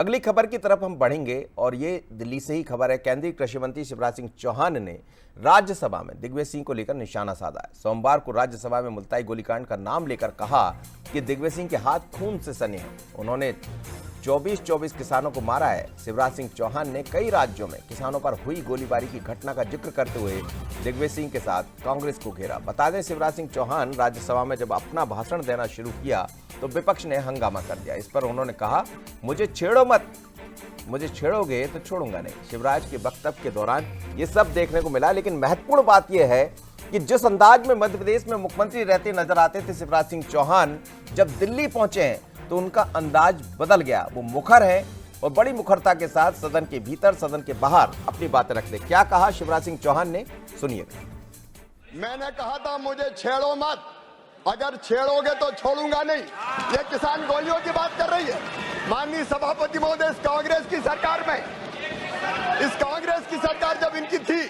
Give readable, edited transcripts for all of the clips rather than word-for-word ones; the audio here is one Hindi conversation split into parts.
अगली खबर की तरफ हम बढ़ेंगे और ये दिल्ली से ही खबर है। केंद्रीय कृषि मंत्री शिवराज सिंह चौहान ने राज्यसभा में दिग्विजय सिंह को लेकर निशाना साधा है। सोमवार को राज्यसभा में मुल्ताई गोलीकांड का नाम लेकर कहा कि दिग्विजय सिंह के हाथ खून से सने हैं। उन्होंने 24 किसानों को मारा है। शिवराज सिंह चौहान ने कई राज्यों में किसानों पर हुई गोलीबारी की घटना का जिक्र करते हुए दिग्विजय सिंह के साथ कांग्रेस को घेरा। बता दें, शिवराज सिंह चौहान राज्यसभा में जब अपना भाषण देना शुरू किया तो विपक्ष ने हंगामा कर दिया। इस पर उन्होंने कहा, मुझे छेड़ो मत, मुझे छेड़ोगे तो छोड़ूंगा नहीं। शिवराज के वक्तव्य के दौरान ये सब देखने को मिला, लेकिन महत्वपूर्ण बात यह है कि जिस अंदाज में मध्य प्रदेश में मुख्यमंत्री रहते नजर आते थे शिवराज सिंह चौहान, जब दिल्ली पहुंचे हैं तो उनका अंदाज बदल गया। वो मुखर है और बड़ी मुखरता के साथ सदन के भीतर सदन के बाहर अपनी बातें रखते। क्या कहा शिवराज सिंह चौहान ने, सुनिए। मैंने कहा था मुझे छेड़ो मत, अगर छेड़ोगे तो छोड़ूंगा नहीं। ये किसान गोलियों की बात कर रही है। माननीय सभापति महोदय, इस कांग्रेस की सरकार में, इस कांग्रेस की सरकार जब इनकी थी,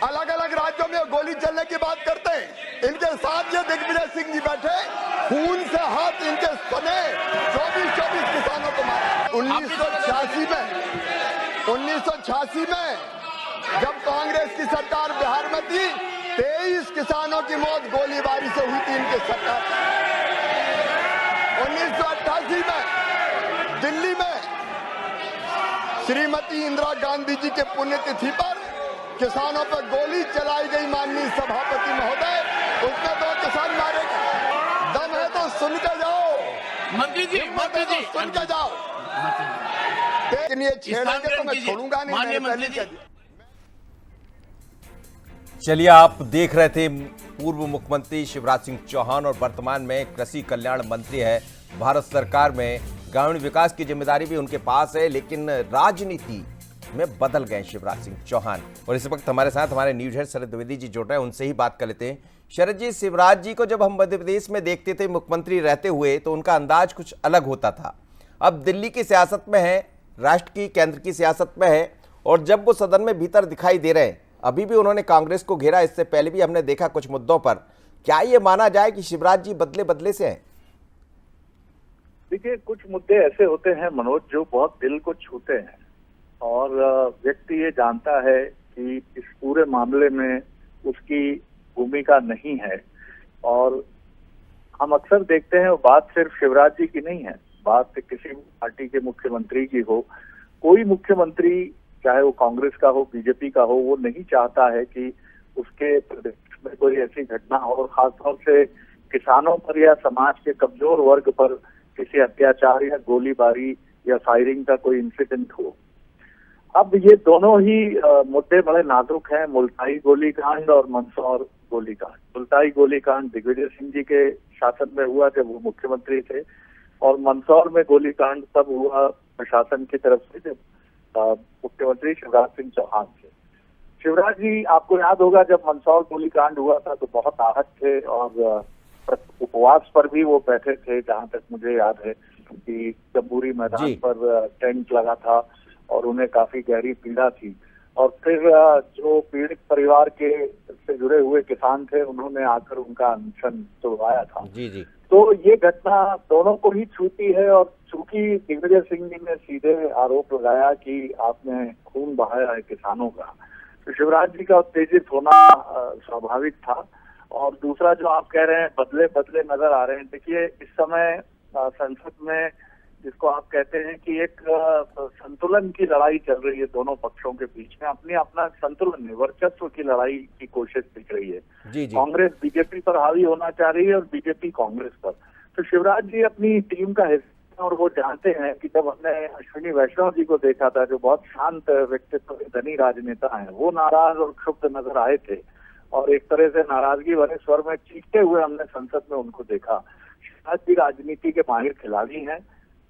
अलग अलग राज्यों में गोली चलने की बात करते हैं। इनके साथ ये दिग्विजय सिंह जी बैठे, खून से हाथ इनके सने 24 किसानों को मारा। 1986 में जब कांग्रेस की सरकार बिहार में थी, 23 किसानों की मौत गोलीबारी से हुई थी इनके सरकार। 1988 में दिल्ली में श्रीमती इंदिरा गांधी जी के पुण्यतिथि पर किसानों पर गोली चलाई गई। माननीय सभापति महोदय, उसमें 2 किसान मारे गए। दम है तो सुन के जाओ मंत्री जी, सुन के जाओ। लेकिन ये छेड़ेंगे तो मैं छोड़ूंगा नहीं। माननीय मंत्री जी, चलिए, आप देख रहे थे पूर्व मुख्यमंत्री शिवराज सिंह चौहान और वर्तमान में कृषि कल्याण मंत्री है। भारत सरकार में ग्रामीण विकास की जिम्मेदारी भी उनके पास है, लेकिन राजनीति में बदल गए शिवराज सिंह चौहान। और इस वक्त हमारे साथ हमारे न्यूज हेड शरद द्विवेदी जी जुड़ रहे हैं, उनसे ही बात कर लेते हैं। शरद जी, शिवराज जी को जब हम मध्य प्रदेश में देखते थे मुख्यमंत्री रहते हुए तो उनका अंदाज कुछ अलग होता था। अब दिल्ली की सियासत में है, राष्ट्र की केंद्र की सियासत में है, और जब वो सदन में भीतर दिखाई दे रहे हैं, अभी भी उन्होंने कांग्रेस को घेरा, इससे पहले भी हमने देखा कुछ मुद्दों पर। क्या ये माना जाए कि शिवराज जी बदले बदले से हैं? देखिए, कुछ मुद्दे ऐसे होते हैं मनोज, जो बहुत दिल को छूते हैं, और व्यक्ति ये जानता है कि इस पूरे मामले में उसकी भूमिका नहीं है। और हम अक्सर देखते हैं, वो बात सिर्फ शिवराज जी की नहीं है, बात किसी पार्टी के मुख्यमंत्री की हो। कोई मुख्यमंत्री, चाहे वो कांग्रेस का हो, बीजेपी का हो, वो नहीं चाहता है कि उसके प्रदेश में कोई ऐसी घटना हो, और खासतौर से किसानों पर या समाज के कमजोर वर्ग पर किसी अत्याचार या गोलीबारी या फायरिंग का कोई इंसिडेंट हो। अब ये दोनों ही मुद्दे बड़े नाजुक हैं, मुल्ताई गोलीकांड और मंदसौर गोलीकांड। मुल्ताई गोलीकांड दिग्विजय सिंह जी के शासन में हुआ जब वो मुख्यमंत्री थे, और मंदसौर में गोलीकांड तब हुआ प्रशासन की तरफ से जब मुख्यमंत्री शिवराज सिंह चौहान थे। शिवराज जी, आपको याद होगा, जब मंदसौर गोलीकांड हुआ था तो बहुत आहत थे, और उपवास पर भी वो बैठे थे। जहां तक मुझे याद है कि जम्बूरी मैदान पर टेंट लगा था और उन्हें काफी गहरी पीड़ा थी। और फिर जो पीड़ित परिवार के से जुड़े हुए किसान थे, उन्होंने आकर उनका अनशन तोड़वाया था। जी। तो ये घटना दोनों को ही छूती है, और चूंकि दिग्विजय सिंह जी ने सीधे आरोप लगाया कि आपने खून बहाया है किसानों का, तो शिवराज जी का उत्तेजित होना स्वाभाविक था। और दूसरा जो आप कह रहे हैं बदले बदले नजर आ रहे हैं, देखिए इस समय संसद में, जिसको आप कहते हैं कि एक संतुलन की लड़ाई चल रही है दोनों पक्षों के बीच में, अपना संतुलन में वर्चस्व की लड़ाई की कोशिश दिख रही है। जी। कांग्रेस बीजेपी पर हावी होना चाह रही है और बीजेपी कांग्रेस पर। तो शिवराज जी अपनी टीम का हिस्सा, और वो जानते हैं कि जब हमने अश्विनी वैष्णव जी को देखा था, जो बहुत शांत व्यक्तित्व के धनी राजनेता हैं, वो नाराज और क्षुब्ध नजर आए थे, और एक तरह से नाराजगी भरे स्वर में चीखते हुए हमने संसद में उनको देखा। शिवराज जी राजनीति के माहिर खिलाड़ी हैं,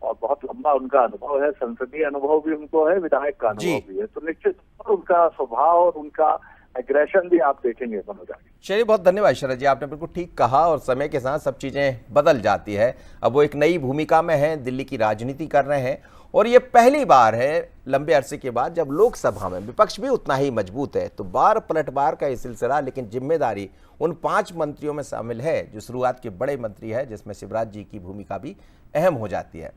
और बहुत लंबा उनका अनुभव है, संसदीय अनुभव भी उनको है, विधायक का अनुभव भी है। तो निश्चित उनका स्वभाव और उनका एग्रेशन भी आप देखेंगे मनोज। चलिए, बहुत धन्यवाद शरद जी, आपने बिल्कुल ठीक कहा, और समय के साथ सब चीजें बदल जाती है। अब वो एक नई भूमिका में है, दिल्ली की राजनीति कर रहे हैं, और ये पहली बार है लंबे अरसे के बाद जब लोकसभा में विपक्ष भी उतना ही मजबूत है। तो बार पलटवार का ये सिलसिला, लेकिन जिम्मेदारी उन 5 मंत्रियों में शामिल है जो शुरुआत के बड़े मंत्री है, जिसमें शिवराज जी की भूमिका भी अहम हो जाती है।